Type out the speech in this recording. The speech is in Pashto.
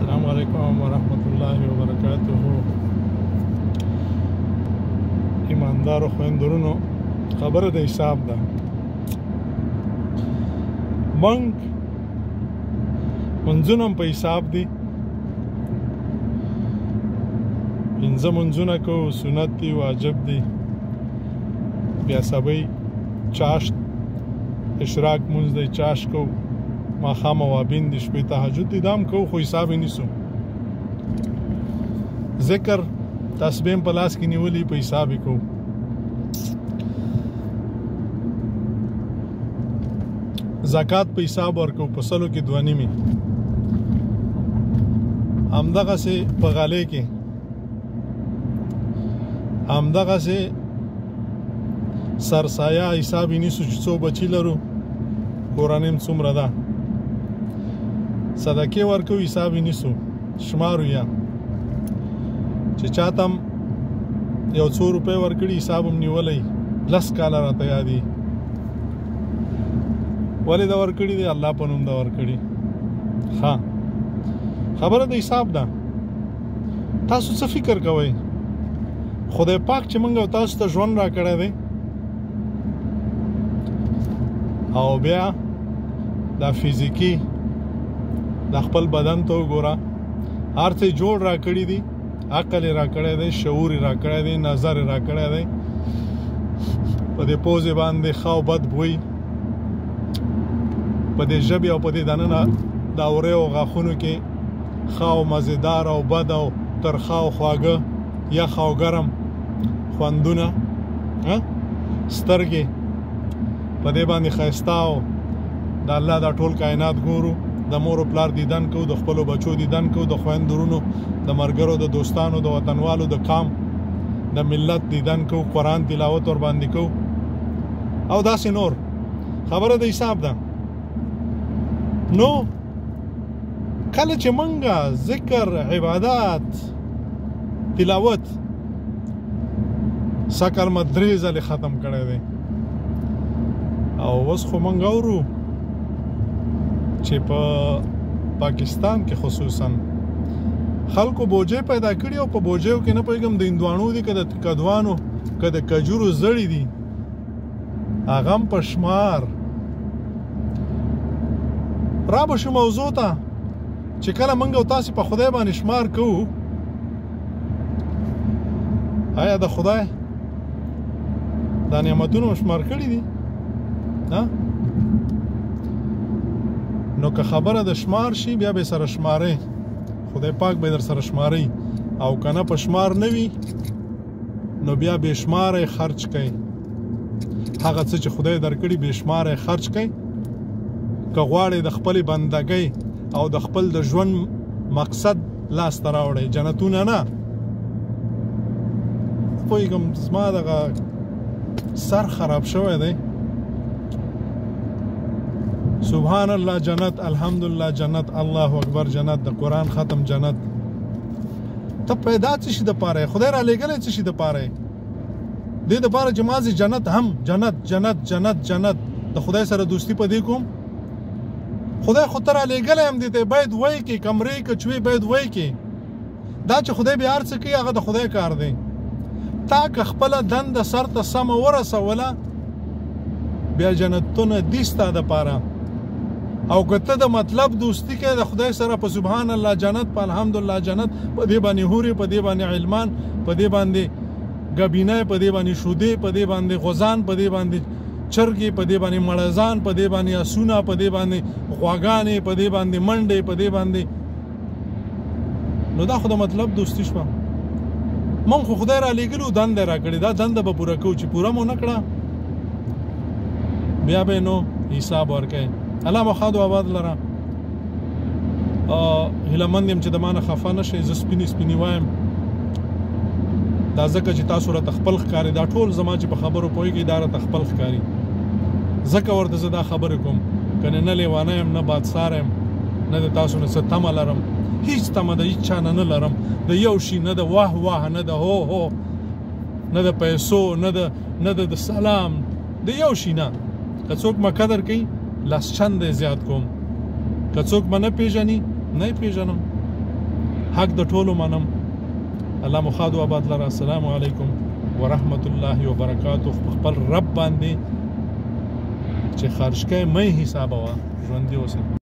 السلام علیکم ورحمت الله وبرکاته. ایماندارو خویندرونو، خبره د حساب ده. منځونه په حساب دي. پنځه منځونه کوو، سنت دي، واجب دي. بیا سبی چاشت اشراق منځ دی، چاش کوو. ماښام اوابین دي، شپې تهجد دي، دا هم کوو، خو حساب یې نیسو. ذکر تسبیح په لاس کې نیولي، په حساب یې کوو. زکات په حساب ورکوو، په سلو کې 2.5. همدغسې په غالۍ کې، همدغسې سرسایه حساب یې نیسو چې څو بچي لرو، کورنۍ م څومره ده. صدقې ورکوو، حساب یې نیسو، شمارو. یا چې چاته م یو څو روپۍ ورکړي، حساب هم نیولی، 10 کاله راته یادي. ولې دا ورکړي دی؟ الله په نوم دا ورکړي. ښه خبره د حساب ده. تاسو څه فکر کوئ؟ خدای پاک چې موږ او تاسو ته ژوند راکړی دی، او بیا دا فزیکي د خپل بدن ته وګوره، هر څه جوړ راکړي دي. عقل یې راکړی دی، شعور یې راکړی دی، نظر یې راکړی دی. په دې پوزې باندې ښه او بد بوی، په دې ژبې او په دې دننه د اورې او غاښونو کې ښه او مزېدار او بد او ترخه او خواږه، یخ او ګرم خوندونه، سترګې په دې باندې ښایسته او د الله دا ټول کائنات ګورو. د مور او پلار دیدن کوو، د خپلو بچو دیدن کوو، د خویندرونو، د ملګرو، د دوستانو، د وطنوالو، د قام، د ملت دیدن کوو، قرآن تلاوت ور باندې کوو، او داسې نور. خبره د حساب ده. نو کله چې منګه ذکر، عبادات، تلاوت سکل مدرې ځلې ختم کړی دی، او اوس خو منګ اورو چې په پاکستان کې خصوصا خلکو بوجې پیدا کړي، او په بوجیو کې نه پوهېږم د هندوانو دي که د کدوانو که د کجورو زړې دي، هغه هم په شمار. را به شو موضوع ته چې کله موږ او تاسې په خدای باندې شمار کوو، آیا د خدای دا نعمتونه شمار کړي دي؟ نو که خبره د شمار شي، بیا به سره شمارئ، خدای پاک به در سره شمارئ. او که نه په شمار نه وي، نو بیا بې شماره خرج کوئ. هغه څه چې خدای درکړي بې شماره خرج کوئ. که غواړئ د خپلې بندګۍ او د خپل د ژوند مقصد لاسته راوړئ، جنتونه نه. پوهېږم زما دغه سر خراب شوی دی. سبحان الله جنت، الحمدلله جنت، الله اکبر جنت، د قرآن ختم جنت. ته پیدا څه شي دپاره؟ خدای را لېږلی څه شي دپاره؟ دې دپاره چې ما زه جنت هم جنت جنت جنت جنت د خدای سره دوستي په دې کوم. خدای خو ته را لېږلی هم دې ته باید وایي کې، کمرې کچوې باید وایي کې. دا چې خدای بیا هر څه کوي، هغه د خدای کار دی. تا که خپله دنده سر ته سمه ورسوله، بیا جنتونه دي ستا دپاره. او که ته د مطلب دوستی کوې د خدای سره، په سبحان الله جنت، په الحمدلله جنت، په دې باندې حورې، په دې باندې علمان، په دې باندې ګبینه، په دې باندې شودې، په دې باندې غوزان، په دې باندې چرګې، په دې باندې مړزان، په دې باندې اسونه، په دې باندې غواګانې، په دې باندې منډې، په دې باندې. نو دا خو د مطلب دوستی شوه. مونږ خو خدای را لېږلو، دنده را کړې، دا دنده به پوره کوو. چې پوره مو نه کړه، بیا به نو حساب ورکوئ. الله مو ښاد و آباد لره. هیله مند یم چې د ما نه خفه نه شئ. زه سپینې سپینې وایم، دا ځکه چې تاسو راته خپل ښکاري. دا ټول زما چې په خبرو پوهېږئ، دا راته خپل ښکاري. ځکه ورته زه دا خبرې کوم. که نه لیوانه یم، نه بادساره یم، نه د تاسو نه څه تمه لرم. هیڅ تمه د هیڅ چا نه لرم، د یو شي نه، د واه واه نه، د هو هو نه، د پیسو نه، د سلام، د یو شي نه. که څوک ما قدر کوي، لاس چند زیات کوم. که څوک ما نه پیژني، نه پیژنم. حق د ټولو منم. الله مو ښاد و آباد لره. السلام علیکم ورحمت الله وبرکاتو. خپل رب باندې چې خرج کوي مې حسابوه. ژوندي اوسئ.